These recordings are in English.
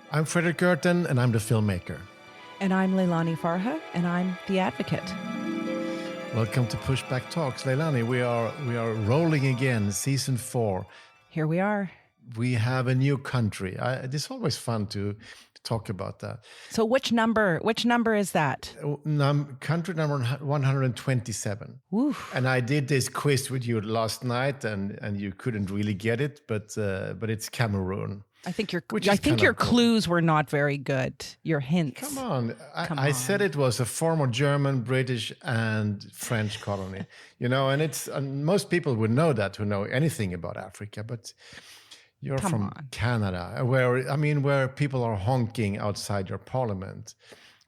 I'm Fredrik and I'm the filmmaker. And I'm Leilani Farha, and I'm the advocate. Welcome to Pushback Talks. Leilani, we are rolling again, season 4. Here we are. We have a new country. It's always fun to talk about that. So which number is that? Country number 127. Oof. And I did this quiz with you last night, and you couldn't really get it, but it's Cameroon. I think your clues were not very good. Your hints. Come on. I said it was a former German, British, and French colony. And most people would know that who know anything about Africa, but you're from Canada, where people are honking outside your parliament.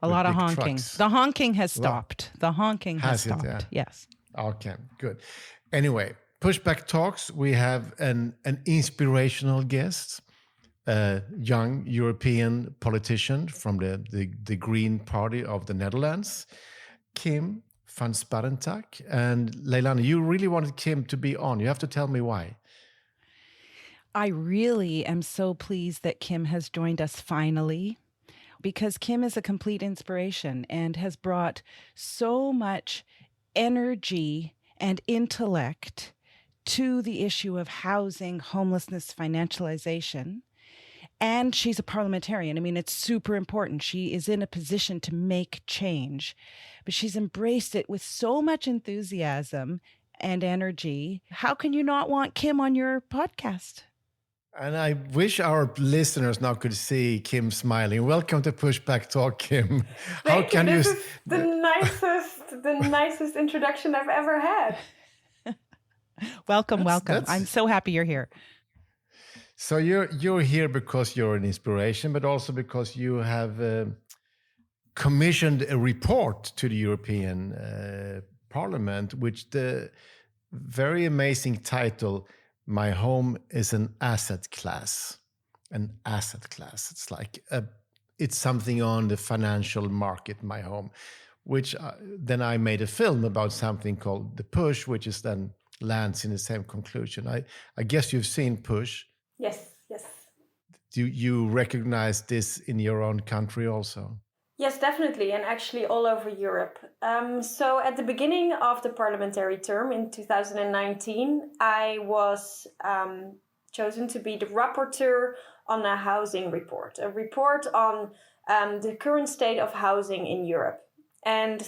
A lot of honking. Trucks. The honking has stopped. The honking has stopped. Yeah? Yes. Okay, good. Anyway, Pushback Talks, we have an inspirational guest. A young European politician from the Green Party of the Netherlands, Kim van Sparrentak. And Leilani, you really wanted Kim to be on. You have to tell me why. I really am so pleased that Kim has joined us finally, because Kim is a complete inspiration and has brought so much energy and intellect to the issue of housing, homelessness, financialization. And she's a parliamentarian. I mean, it's super important. She is in a position to make change, but she's embraced it with so much enthusiasm and energy. How can you not want Kim on your podcast? And I wish our listeners now could see Kim smiling. Welcome to Pushback Talk, Kim. This is the nicest introduction I've ever had. Welcome. I'm so happy you're here. So you're here because you're an inspiration, but also because you have commissioned a report to the European Parliament, which the very amazing title, "My Home is an Asset Class." An asset class. It's like it's something on the financial market, my home, which then I made a film about something called The Push, which is then lands in the same conclusion. I guess you've seen Push. Yes. Do you recognize this in your own country also? Yes, definitely, and actually all over Europe. So at the beginning of the parliamentary term in 2019, I was chosen to be the rapporteur on a housing report, a report on the current state of housing in Europe. And,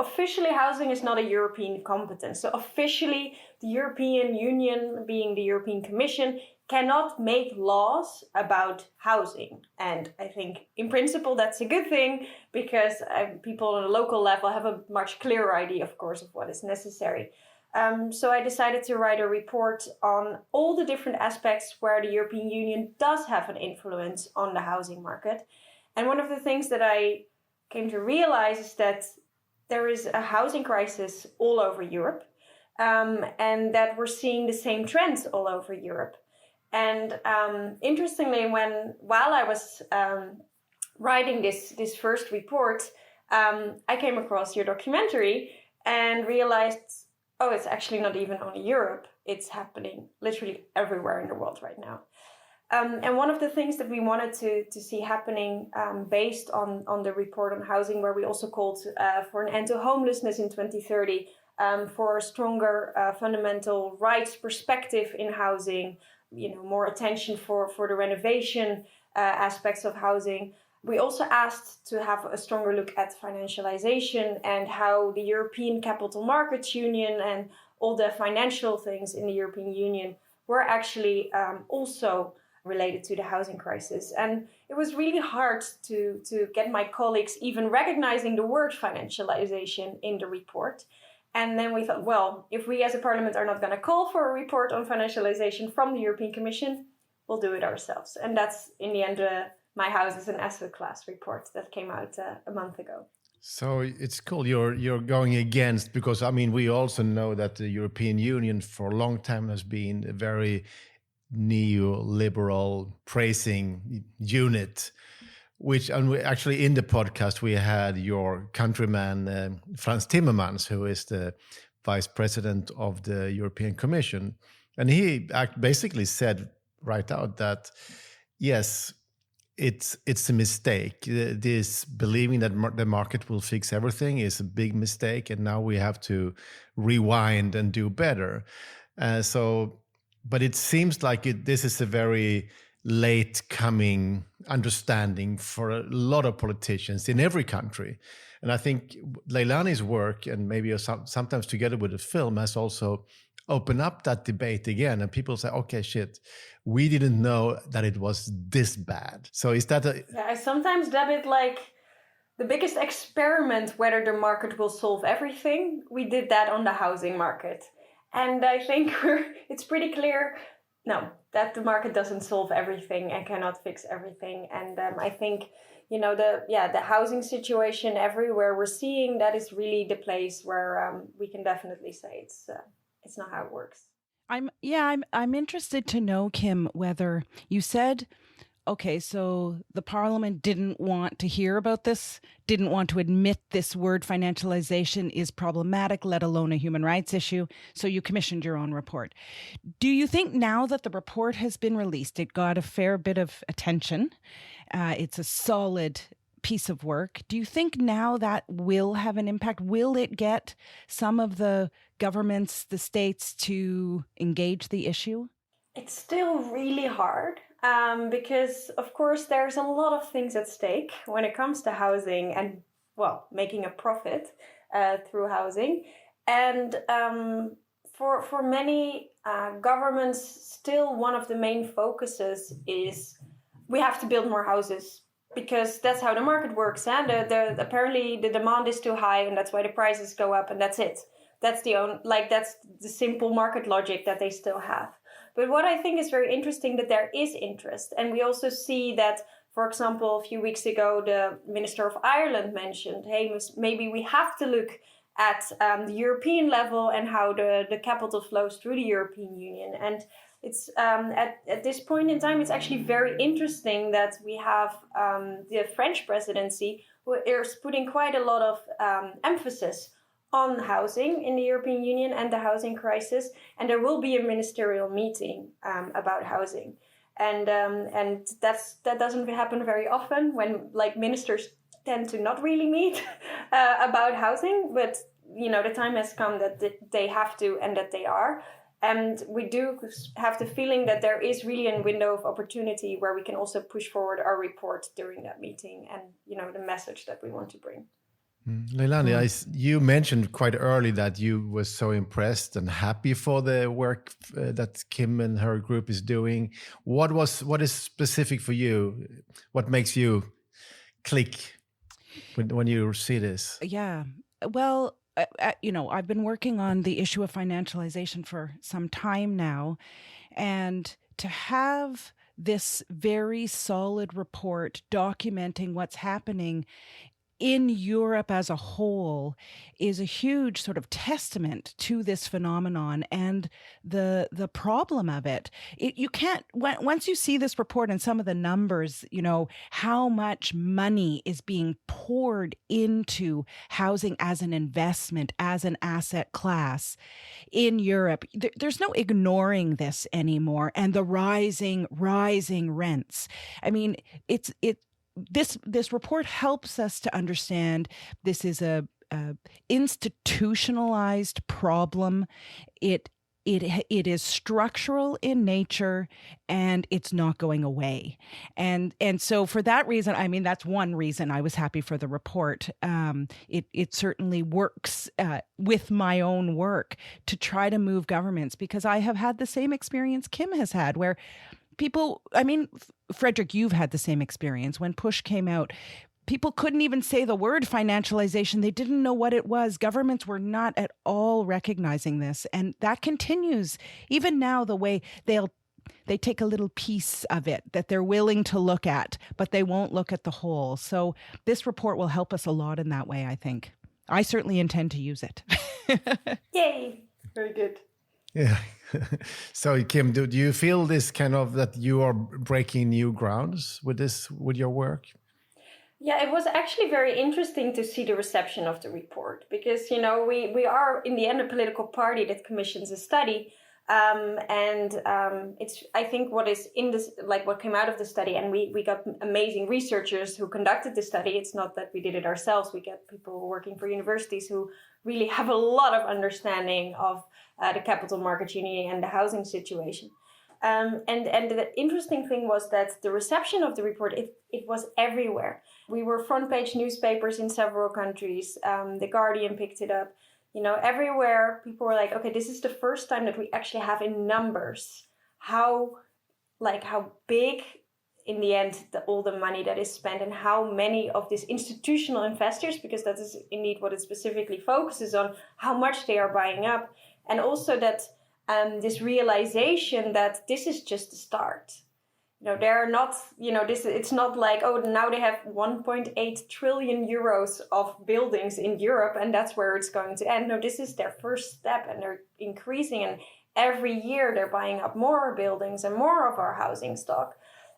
officially housing is not a European competence. So officially, the European Union, being the European Commission, cannot make laws about housing. And I think in principle, that's a good thing, because people on a local level have a much clearer idea, of course, of what is necessary. So I decided to write a report on all the different aspects where the European Union does have an influence on the housing market. And one of the things that I came to realize is that there is a housing crisis all over Europe, and that we're seeing the same trends all over Europe. And interestingly, while I was writing this first report, I came across your documentary and realized, it's actually not even only Europe. It's happening literally everywhere in the world right now. And one of the things that we wanted to see happening based on the report on housing, where we also called for an end to homelessness in 2030, for a stronger fundamental rights perspective in housing, more attention for the renovation aspects of housing. We also asked to have a stronger look at financialization and how the European Capital Markets Union and all the financial things in the European Union were actually also related to the housing crisis. And it was really hard to get my colleagues even recognizing the word financialization in the report. And then we thought, well, if we as a parliament are not going to call for a report on financialization from the European Commission, we'll do it ourselves. And that's, in the end, My House is an Asset Class report that came out a month ago. So it's cool you're going against, because, we also know that the European Union for a long time has been a very neoliberal praising unit, which actually in the podcast we had your countryman Frans Timmermans, who is the vice president of the European Commission, and he basically said right out that yes, it's a mistake. This believing that the market will fix everything is a big mistake, and now we have to rewind and do better. But it seems like this is a very late coming understanding for a lot of politicians in every country. And I think Leilani's work, and maybe sometimes together with the film, has also opened up that debate again. And people say, okay, shit, we didn't know that it was this bad. So is that Yeah, I sometimes dub it like the biggest experiment whether the market will solve everything. We did that on the housing market. And I think it's pretty clear, no, that the market doesn't solve everything and cannot fix everything. And I think, the housing situation everywhere we're seeing, that is really the place where we can definitely say it's not how it works. I'm interested to know, Kim, whether you said, okay, so the parliament didn't want to hear about this, didn't want to admit this word financialization is problematic, let alone a human rights issue. So you commissioned your own report. Do you think now that the report has been released, it got a fair bit of attention, it's a solid piece of work. Do you think now that will have an impact? Will it get some of the governments, the states to engage the issue? It's still really hard because, of course, there's a lot of things at stake when it comes to housing and, making a profit through housing. And for many governments, still one of the main focuses is we have to build more houses because that's how the market works. And apparently the demand is too high and that's why the prices go up and that's it. That's that's the simple market logic that they still have. But what I think is very interesting that there is interest. And we also see that, for example, a few weeks ago, the Minister of Ireland mentioned, hey, maybe we have to look at the European level and how the capital flows through the European Union. And it's at this point in time, it's actually very interesting that we have the French presidency who is putting quite a lot of emphasis on housing in the European Union and the housing crisis, and there will be a ministerial meeting about housing, and that doesn't happen very often when ministers tend to not really meet about housing, but the time has come that they have to and that they are, and we do have the feeling that there is really a window of opportunity where we can also push forward our report during that meeting and the message that we want to bring. Leilani, you mentioned quite early that you were so impressed and happy for the work that Kim and her group is doing. What is specific for you? What makes you click when you see this? Yeah, well, I've been working on the issue of financialization for some time now, and to have this very solid report documenting what's happening in Europe as a whole is a huge sort of testament to this phenomenon and the problem of it. You can't, once you see this report and some of the numbers, how much money is being poured into housing as an investment, as an asset class in Europe, there's no ignoring this anymore. And the rising rents. I mean, this report helps us to understand this is a institutionalized problem. It is structural in nature and it's not going away. And so for that reason, I mean, that's one reason I was happy for the report. It certainly works with my own work to try to move governments, because I have had the same experience Kim has had where people, I mean, Fredrik, you've had the same experience. When Push came out, people couldn't even say the word financialization. They didn't know what it was. Governments were not at all recognizing this. And that continues even now, the way they take a little piece of it that they're willing to look at, but they won't look at the whole. So this report will help us a lot in that way, I think. I certainly intend to use it. Yay! Very good. Yeah. So, Kim, do you feel this kind of that you are breaking new grounds with your work? Yeah, it was actually very interesting to see the reception of the report because, we are in the end a political party that commissions a study. It's, I think, what is in this, like what came out of the study, and we got amazing researchers who conducted the study. It's not that we did it ourselves. We get people working for universities who really have a lot of understanding of the capital market union and the housing situation. And the interesting thing was that the reception of the report, it was everywhere. We were front page newspapers in several countries. The Guardian picked it up. Everywhere people were like, okay, this is the first time that we actually have in numbers how big in the end all the money that is spent, and how many of these institutional investors, because that is indeed what it specifically focuses on, how much they are buying up. And also that this realization that this is just the start. They're not, it's not like, oh, now they have 1.8 trillion euros of buildings in Europe and that's where it's going to end. No, this is their first step, and they're increasing. And every year they're buying up more buildings and more of our housing stock.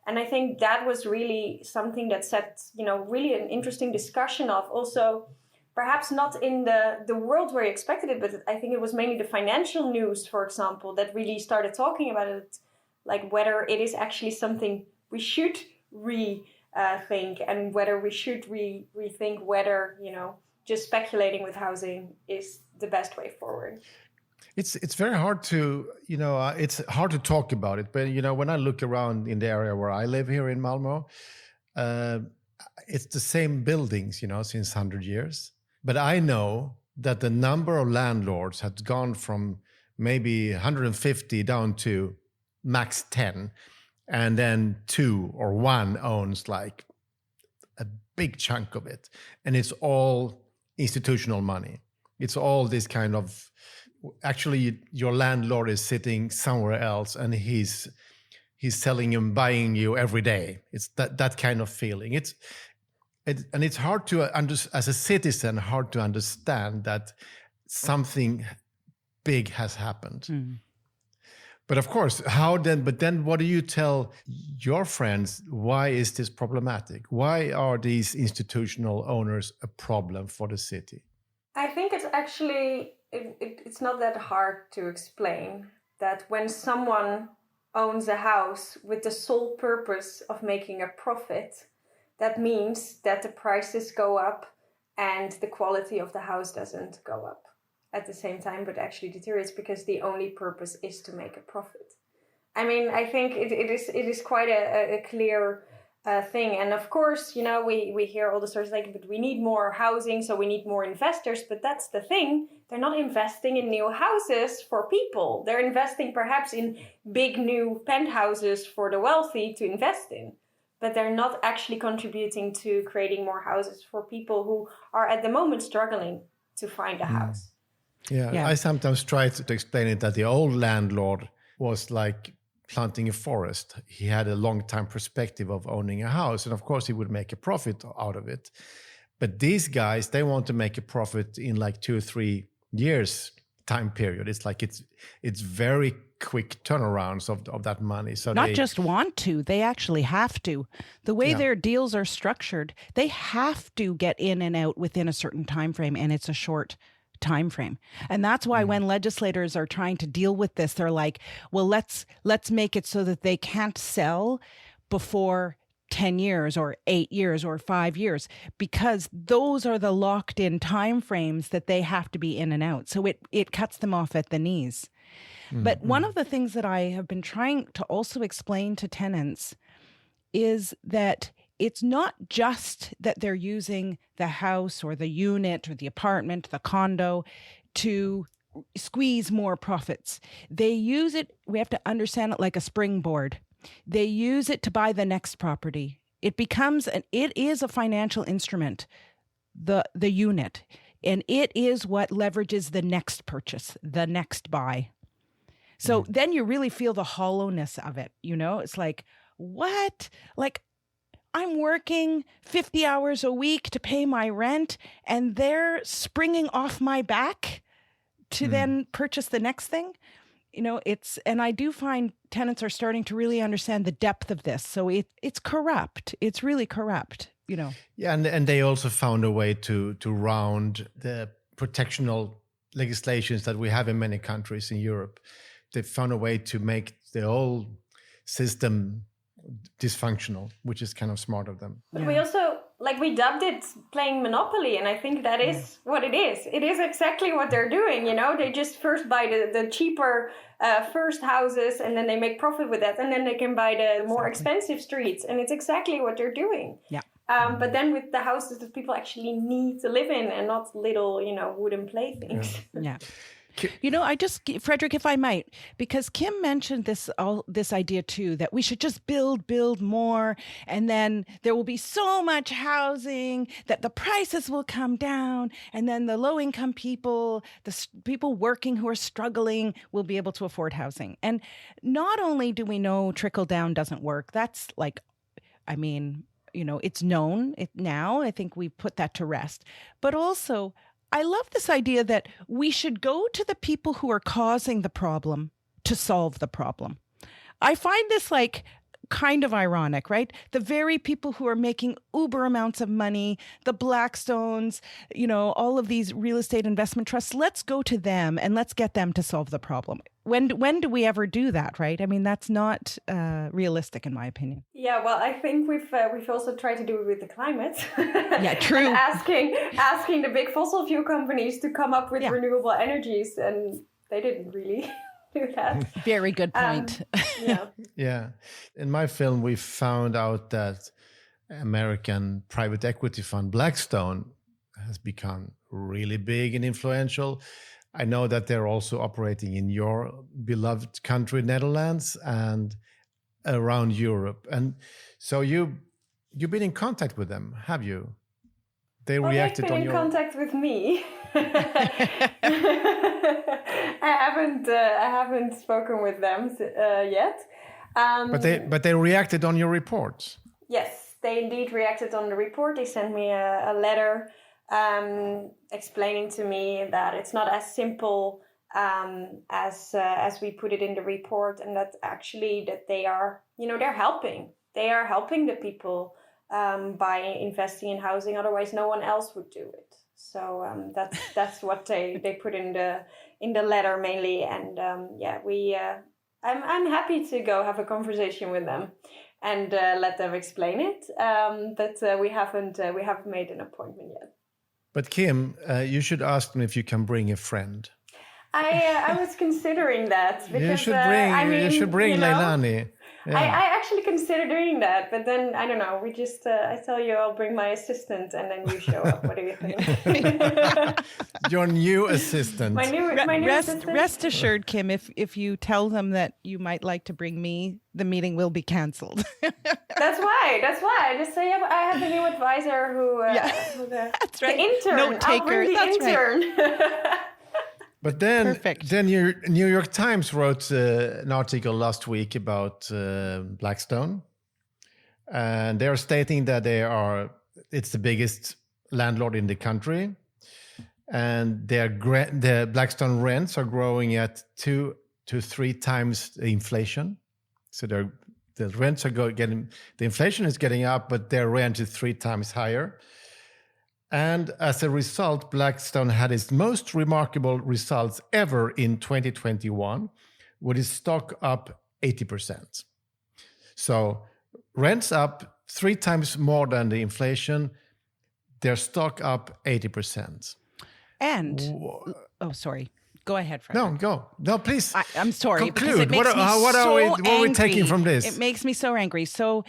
And I think that was really something that set, really an interesting discussion of also, perhaps not in the world where you expected it, but I think it was mainly the financial news, for example, that really started talking about it, like whether it is actually something we should rethink, and whether we should rethink whether, just speculating with housing is the best way forward. It's very hard to, it's hard to talk about it. But, when I look around in the area where I live here in Malmö, it's the same buildings, since 100 years. But I know that the number of landlords has gone from maybe 150 down to max 10. And then 2 or 1 owns like a big chunk of it. And it's all institutional money. It's all this kind of, actually your landlord is sitting somewhere else and he's selling and buying you every day. It's that kind of feeling. And it's hard to as a citizen, hard to understand that something big has happened. Mm. But of course, but then what do you tell your friends? Why is this problematic? Why are these institutional owners a problem for the city? I think it's actually, it's not that hard to explain that when someone owns a house with the sole purpose of making a profit, that means that the prices go up and the quality of the house doesn't go up at the same time, but actually deteriorates, because the only purpose is to make a profit. I mean, I think it is quite a clear thing. And of course, we hear all the stories like, but we need more housing, so we need more investors. But that's the thing. They're not investing in new houses for people. They're investing perhaps in big new penthouses for the wealthy to invest in. But they're not actually contributing to creating more houses for people who are at the moment struggling to find a house. Yeah, I sometimes try to explain it that the old landlord was like planting a forest. He had a long-time perspective of owning a house, and of course he would make a profit out of it. But these guys, they want to make a profit in like 2 or 3 years time period. It's like it's very quick turnarounds of that money. So not just want to, they actually have to. The way their deals are structured, they have to get in and out within a certain time frame, and it's a short time frame. And that's why when legislators are trying to deal with this, they're like, well, let's make it so that they can't sell before 10 years or 8 years or 5 years, because those are the locked in time frames that they have to be in and out. So it cuts them off at the knees. But one of the things that I have been trying to also explain to tenants is that it's not just that they're using the house or the unit or the apartment, the condo to squeeze more profits. They use it, we have to understand it like a springboard. They use it to buy the next property. It is a financial instrument, the unit, and it is what leverages the next purchase, the next buy. So then you really feel the hollowness of it, It's like, what? Like, I'm working 50 hours a week to pay my rent, and they're springing off my back to then purchase the next thing. And I do find tenants are starting to really understand the depth of this. So it's corrupt. It's really corrupt, Yeah, and they also found a way to round the protectional legislations that we have in many countries in Europe they found a way to make the whole system dysfunctional, which is kind of smart of them. But we also, like, we dubbed it playing Monopoly, and I think that is what it is. It is exactly what they're doing, you know? They just first buy the cheaper first houses, and then they make profit with that, and then they can buy the more expensive streets, and it's exactly what they're doing. Yeah. But then with the houses that people actually need to live in, and not little, you know, wooden playthings. Yeah. You know, Fredrik, if I might, because Kim mentioned this idea too, that we should just build more, and then there will be so much housing that the prices will come down, and then the low-income people, the people working who are struggling, will be able to afford housing. And not only do we know trickle down doesn't work, that's like, I mean, you know, it's known now. I think we put that to rest, but also, I love this idea that we should go to the people who are causing the problem to solve the problem. I find this like kind of ironic, right? The very people who are making uber amounts of money, the Blackstones, you know, all of these real estate investment trusts, let's go to them and let's get them to solve the problem. When do we ever do that, right? I mean, that's not realistic in my opinion. Yeah, well, I think we've also tried to do it with the climate. Yeah, true. And asking the big fossil fuel companies to come up with renewable energies, and they didn't really do that. Very good point. Yeah. In my film, we found out that American private equity fund Blackstone has become really big and influential. I know that they're also operating in your beloved country, Netherlands, and around Europe. And so you've been in contact with them, have you? They reacted on your... They've been in contact with me. I haven't spoken with them yet. But they reacted on your report. Yes, they indeed reacted on the report. They sent me a letter explaining to me that it's not as simple as we put it in the report, and that actually that they are, you know, they're helping the people by investing in housing. Otherwise, no one else would do it. So that's what they put in the letter mainly, and I'm happy to go have a conversation with them and let them explain it. But we haven't made an appointment yet. But Kim, you should ask them if you can bring a friend. I was considering that because you should bring you know, Leilani. Yeah. I actually consider doing that, but then I don't know. We just I tell you I'll bring my assistant, and then you show up. What do you think? Your new assistant. My new assistant. Rest assured, Kim, if you tell them that you might like to bring me, the meeting will be canceled. That's why. I just say I have a new advisor who that's right. The intern. Note taker. I'll bring the intern. Right. But then your New York Times wrote an article last week about Blackstone, and they're stating that it's the biggest landlord in the country, and their Blackstone rents are growing at 2 to 3 times the inflation. So the rents are the inflation is getting up, but their rent is 3 times higher. And as a result, Blackstone had its most remarkable results ever in 2021, with its stock up 80%. So rents up 3 times more than the inflation, their stock up 80%. And, sorry. Go ahead, Fredrik. No, please. I'm sorry. Conclude. It makes what are we taking from this? It makes me so angry. So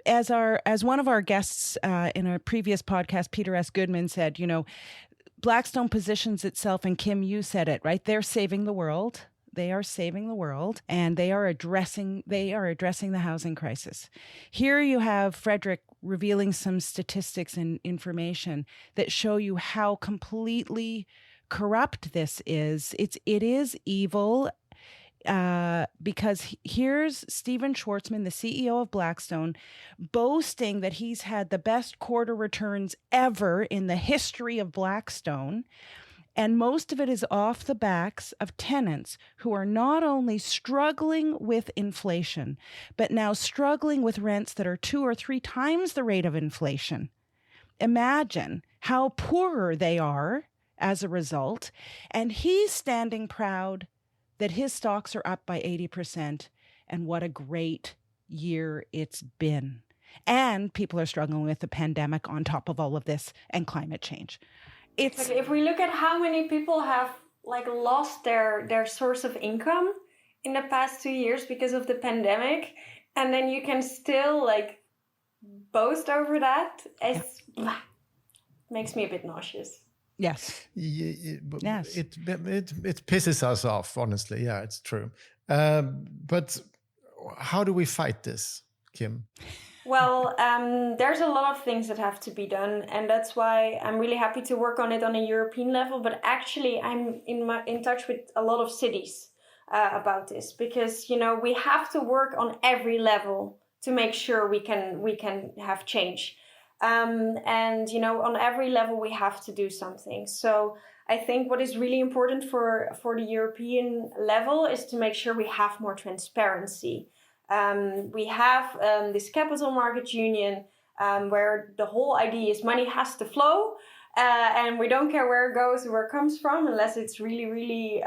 as one of our guests in a previous podcast, Peter S. Goodman said, you know, Blackstone positions itself, and Kim, you said it, right? They're saving the world. They are saving the world, and they are addressing the housing crisis. Here you have Fredrik revealing some statistics and information that show you how completely corrupt this is. It is evil, because here's Stephen Schwarzman, the CEO of Blackstone, boasting that he's had the best quarter returns ever in the history of Blackstone. And most of it is off the backs of tenants who are not only struggling with inflation, but now struggling with rents that are 2 or 3 times the rate of inflation. Imagine how poorer they are as a result. And he's standing proud that his stocks are up by 80%, and what a great year it's been. And people are struggling with the pandemic on top of all of this and climate change. It's if we look at how many people have like lost their source of income in the past 2 years because of the pandemic, and then you can still like boast over that, makes me a bit nauseous. yes. Yes. It pisses us off, honestly. Yeah, it's true. But how do we fight this, Kim? Well, there's a lot of things that have to be done, and that's why I'm really happy to work on it on a European level. But actually, I'm in touch with a lot of cities about this, because we have to work on every level to make sure we can have change. And on every level we have to do something. So I think what is really important for the European level is to make sure we have more transparency. We have this capital market union where the whole idea is money has to flow, and we don't care where it goes or where it comes from, unless it's really, really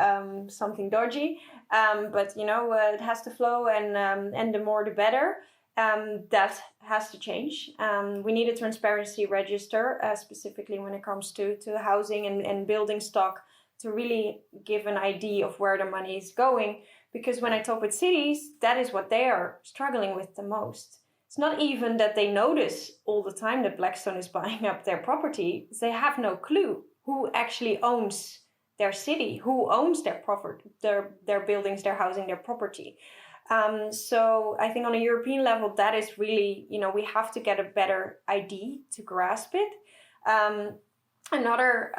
something dodgy. But it has to flow, and the more the better. That has to change. We need a transparency register, specifically when it comes to housing and building stock, to really give an idea of where the money is going. Because when I talk with cities, that is what they are struggling with the most. It's not even that they notice all the time that Blackstone is buying up their property. They have no clue who actually owns their city, who owns their property, their buildings, their housing, their property. So I think on a European level, that is really, we have to get a better idea to grasp it. Another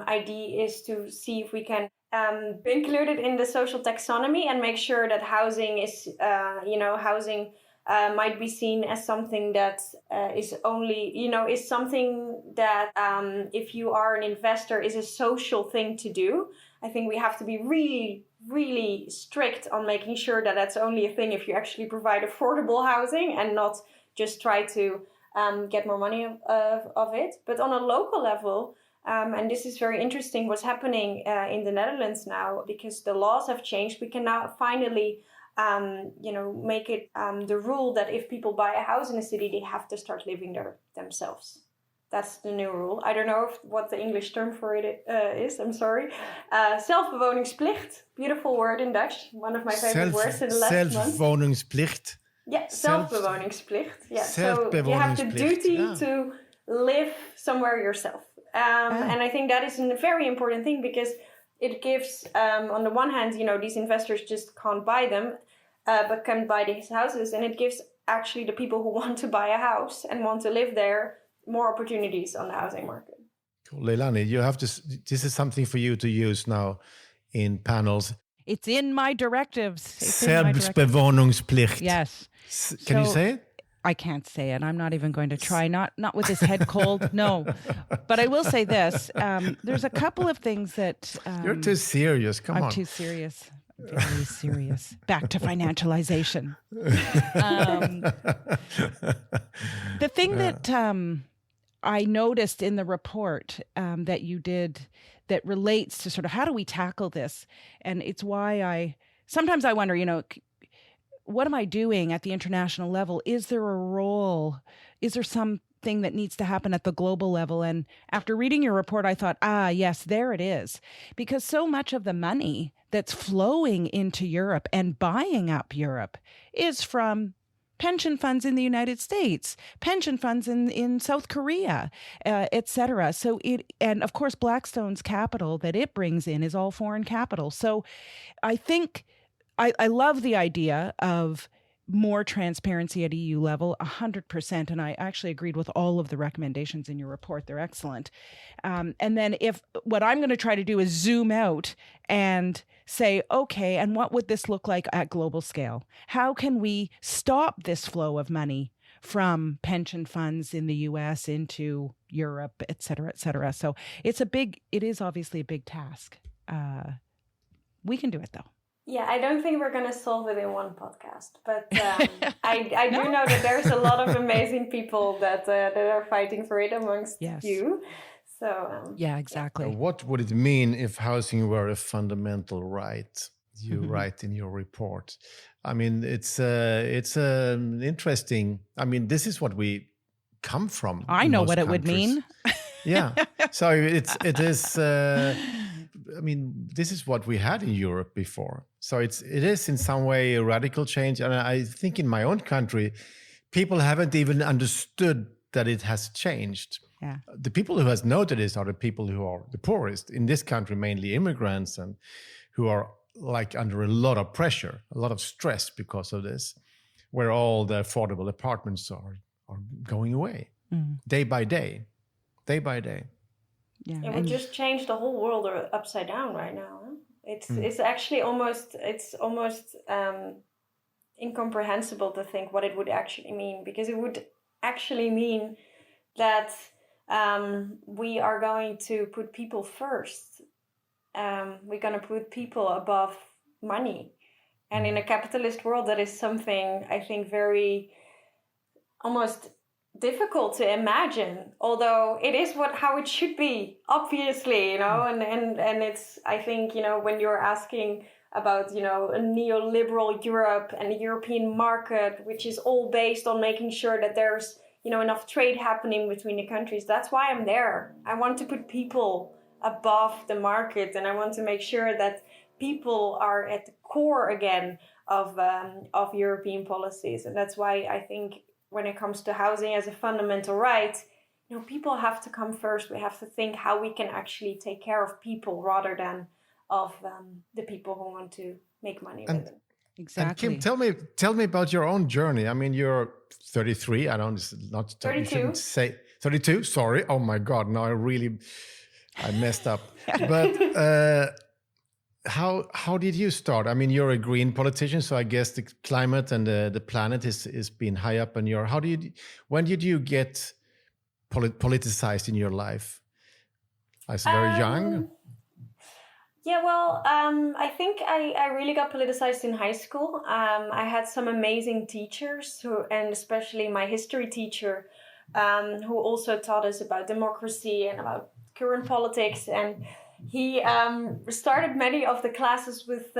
idea is to see if we can include it in the social taxonomy and make sure that housing is, housing might be seen as something that is only, is something that if you are an investor is a social thing to do. I think we have to be really, really strict on making sure that that's only a thing if you actually provide affordable housing and not just try to get more money of it. But on a local level, and this is very interesting what's happening in the Netherlands now, because the laws have changed, we can now finally make it the rule that if people buy a house in a city, they have to start living there themselves. That's the new rule. I don't know what the English term for it is. I'm sorry. Zelfbewoningsplicht. Beautiful word in Dutch. One of my favorite words in the last month. Zelfbewoningsplicht. Yeah, zelfbewoningsplicht. Yeah. So you have the duty to live somewhere yourself. And I think that is a very important thing, because it gives, on the one hand, these investors just can't buy them, but can buy these houses. And it gives actually the people who want to buy a house and want to live there more opportunities on the housing market. Cool. Leilani, you have to. This is something for you to use now in panels. It's in my directives. Zelfbewoningsplicht. Yes. Can you say it? I can't say it. I'm not even going to try. Not with this head cold. No. But I will say this. There's a couple of things that... You're too serious. Come on. I'm too serious. Very serious. Back to financialization. The thing that I noticed in the report that you did that relates to sort of how do we tackle this? And it's why sometimes I wonder, what am I doing at the international level? Is there a role? Is there something that needs to happen at the global level? And after reading your report, I thought, yes, there it is. Because so much of the money that's flowing into Europe and buying up Europe is from pension funds in the United States, pension funds in South Korea, et cetera. So and of course, Blackstone's capital that it brings in is all foreign capital. So I think I love the idea of more transparency at EU level, 100%. And I actually agreed with all of the recommendations in your report. They're excellent. And then what I'm going to try to do is zoom out and say, okay, and what would this look like at global scale? How can we stop this flow of money from pension funds in the US into Europe, et cetera, et cetera? So it is obviously a big task. We can do it though. Yeah, I don't think we're going to solve it in one podcast, but I do know that there's a lot of amazing people that are fighting for it amongst you. So yeah, exactly. What would it mean if housing were a fundamental right? you write in your report. I mean, it's interesting. I mean, this is what we come from. I in know most what it would countries. mean. Yeah. So it is. I mean, this is what we had in Europe before. So it is in some way a radical change. And I think in my own country, people haven't even understood that it has changed. Yeah. The people who has noted this are the people who are the poorest in this country, mainly immigrants, and who are like under a lot of pressure, a lot of stress because of this, where all the affordable apartments are going away day by day. Yeah. It would just change the whole world upside down right now. Huh? It's actually almost incomprehensible to think what it would actually mean, because it would actually mean that we are going to put people first. We're going to put people above money. And in a capitalist world, that is something I think very almost difficult to imagine, although it is how it should be, obviously, and it's, I think, when you're asking about, a neoliberal Europe and the European market, which is all based on making sure that there's, enough trade happening between the countries. That's why I'm there. I want to put people above the market, and I want to make sure that people are at the core again of European policies. And that's why I think when it comes to housing as a fundamental right, people have to come first. We have to think how we can actually take care of people rather than of the people who want to make money with them. Exactly. And Kim, tell me about your own journey. I mean, you're 33. I don't, not 32. You shouldn't say 32. Sorry. Oh my God. No, I messed up. But how did you start? I mean, you're a green politician, so I guess the climate and the planet is being high up on your. When did you get politicized in your life? I was very young. Yeah, well, I think I really got politicized in high school. I had some amazing teachers, and especially my history teacher, who also taught us about democracy and about current politics. And he started many of the classes with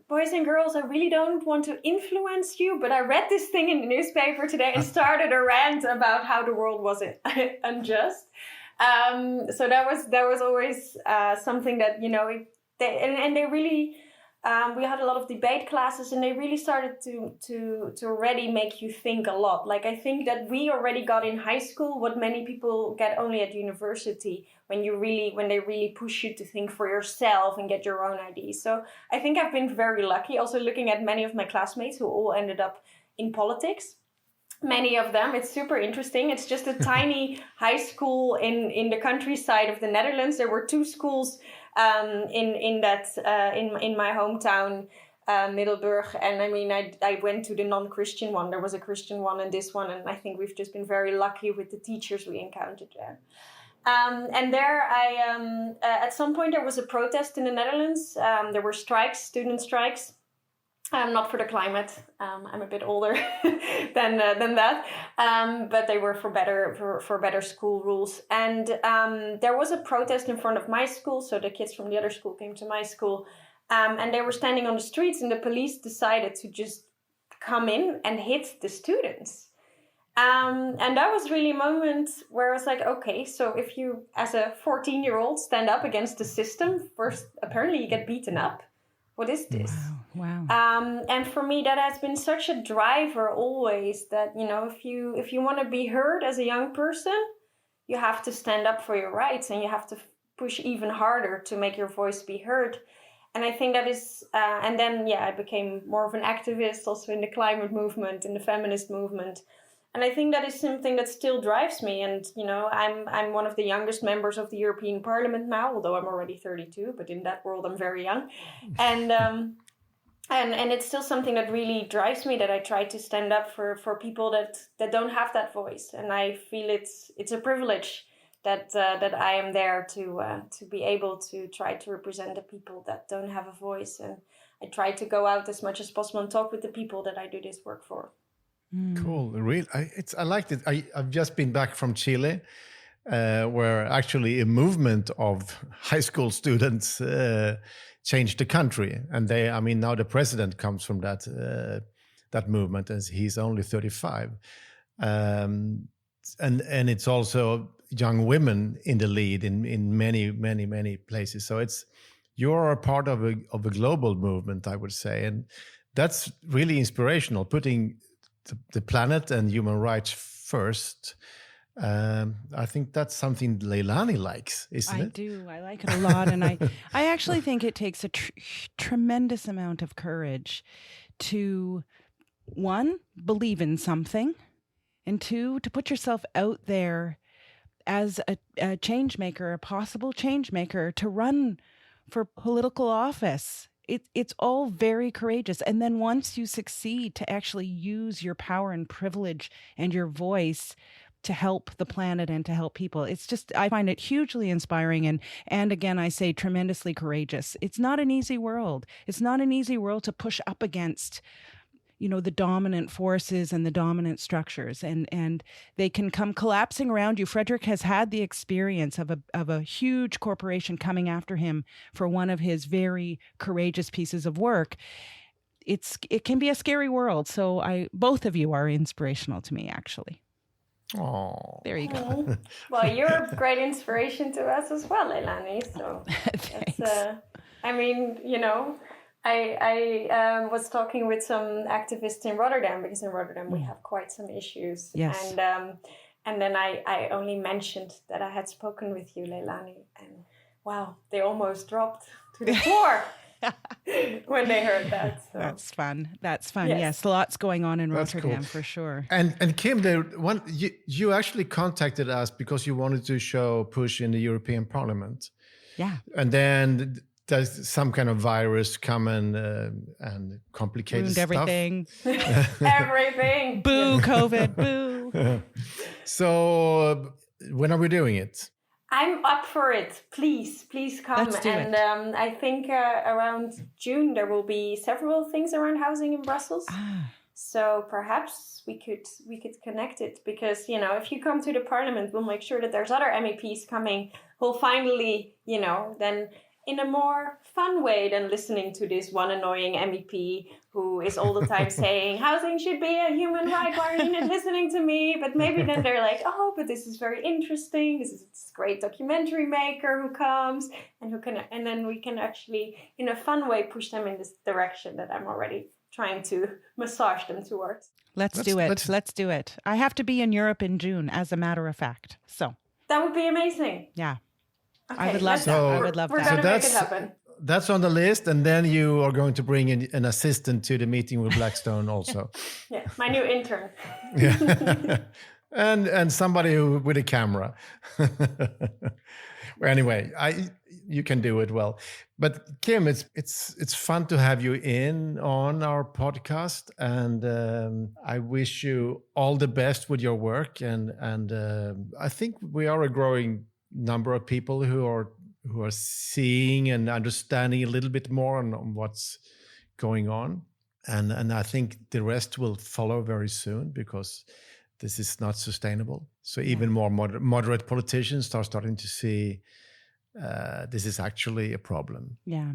boys and girls, I really don't want to influence you, but I read this thing in the newspaper today and started a rant about how the world was unjust. So that was always something that, they really, we had a lot of debate classes, and they really started to already make you think a lot. Like, I think that we already got in high school what many people get only at university, when they really push you to think for yourself and get your own ideas. So I think I've been very lucky, also looking at many of my classmates who all ended up in politics. Many of them, it's super interesting. It's just a tiny high school in the countryside of the Netherlands. There were 2 schools in my hometown, Middelburg, and I mean, I went to the non-Christian one. There was a Christian one and this one, and I think we've just been very lucky with the teachers we encountered there. And there, at some point there was a protest in the Netherlands. There were strikes, student strikes. Not for the climate. I'm a bit older than that. But they were for better school rules. And there was a protest in front of my school. So the kids from the other school came to my school. And they were standing on the streets, and the police decided to just come in and hit the students. And that was really a moment where I was like, okay, so if you, as a 14-year-old, stand up against the system, first, apparently you get beaten up. What is this? Wow. And for me, that has been such a driver always, that, if you want to be heard as a young person, you have to stand up for your rights, and you have to push even harder to make your voice be heard. And I think that is, and then, I became more of an activist also in the climate movement, in the feminist movement. And I think that is something that still drives me. And, I'm one of the youngest members of the European Parliament now, although I'm already 32, but in that world, I'm very young. And it's still something that really drives me, that I try to stand up for people that don't have that voice. And I feel it's a privilege that I am there to be able to try to represent the people that don't have a voice. And I try to go out as much as possible and talk with the people that I do this work for. Cool. Really, I liked it. I've just been back from Chile, where actually a movement of high school students changed the country. And now the president comes from that movement, as he's only 35. And it's also young women in the lead in many places. So you're a part of a global movement, I would say, and that's really inspirational. Putting the planet and human rights first. I think that's something Leilani likes, isn't it? I do. I like it a lot, and I actually think it takes a tremendous amount of courage to, one, believe in something, and two, to put yourself out there as a change maker, a possible change maker, to run for political office. It's all very courageous. And then once you succeed, to actually use your power and privilege and your voice to help the planet and to help people. I find it hugely inspiring and again, I say tremendously courageous. It's not an easy world. It's not an easy world to push up against, the dominant forces and the dominant structures, and they can come collapsing around you. Fredrik has had the experience of a huge corporation coming after him for one of his very courageous pieces of work. It can be a scary world. So both of you are inspirational to me, actually. Oh, there you go. Well, you're a great inspiration to us as well, Leilani. So thanks. I was talking with some activists in Rotterdam, because in Rotterdam we have quite some issues. Yes. And then I only mentioned that I had spoken with you, Leilani, and wow, they almost dropped to the floor when they heard that. So. That's fun. Yes, lots going on in Rotterdam, cool. for sure. And Kim, you actually contacted us because you wanted to push in the European Parliament. Yeah. And then does some kind of virus come and complicate ruined stuff? Everything. Everything. Boo, COVID, boo. So when are we doing it? I'm up for it. Please come. Let's do it. I think around June there will be several things around housing in Brussels. So perhaps we could connect it, because if you come to the Parliament, we'll make sure that there's other MEPs coming who'll finally then in a more fun way than listening to this one annoying MEP who is all the time saying housing should be a human right, why are you not listening to me? But maybe then they're like, oh, but this is very interesting, this is a great documentary maker who comes and then we can actually in a fun way push them in this direction that I'm already trying to massage them towards. Let's do it. I have to be in Europe in June, as a matter of fact. So that would be amazing. Yeah. Okay, I would love that. We're going to make it happen. That's on the list, and then you are going to bring in an assistant to the meeting with Blackstone also. Yeah, my new intern. Yeah. and somebody with a camera. Well, anyway, you can do it well. But Kim, it's fun to have you on our podcast, and I wish you all the best with your work. And I think we are a growing number of people who are seeing and understanding a little bit more on what's going on, and I think the rest will follow very soon, because this is not sustainable. So even more moderate politicians are starting to see this is actually a problem. Yeah.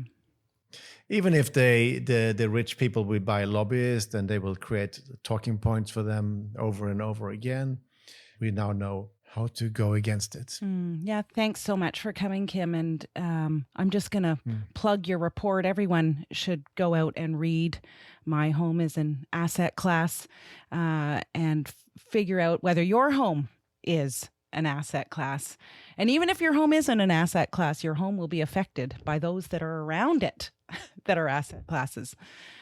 Even if the rich people will buy lobbyists and they will create talking points for them over and over again, we now know how to go against it. Yeah, thanks so much for coming, Kim. And I'm just going to plug your report. Everyone should go out and read My Home is an Asset Class and figure out whether your home is an asset class. And even if your home isn't an asset class, your home will be affected by those that are around it that are asset classes.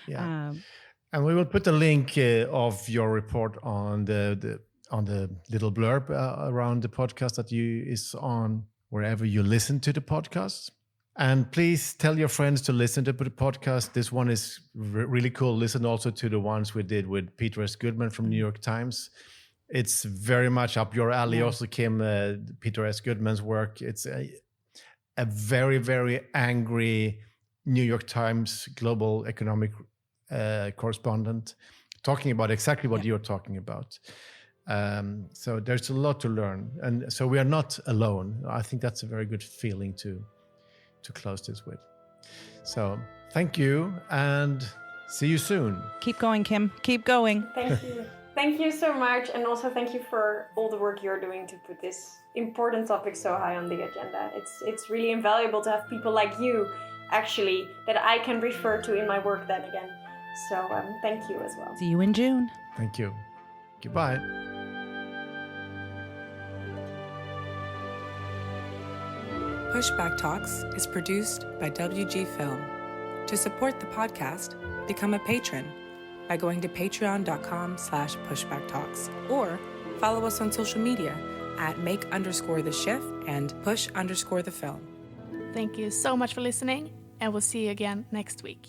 Yeah. And we will put the link of your report on the little blurb around the podcast that is on wherever you listen to the podcast. And please tell your friends to listen to the podcast. This one is really cool. Listen also to the ones we did with Peter S. Goodman from New York Times. It's very much up your alley. Also, Kim, Peter S. Goodman's work. It's a very, very angry New York Times global economic correspondent talking about exactly what you're talking about. So there's a lot to learn, and so we are not alone. I think that's a very good feeling to close this with. So thank you and see you soon. Keep going, Kim. Keep going. Thank you. Thank you so much. And also thank you for all the work you're doing to put this important topic so high on the agenda. It's really invaluable to have people like you, actually, that I can refer to in my work then again. So thank you as well. See you in June. Thank you. Goodbye. Pushback Talks is produced by WG Film. To support the podcast, become a patron by going to patreon.com/pushbacktalks or follow us on social media at make_the_shift and push_the film. Thank you so much for listening, and we'll see you again next week.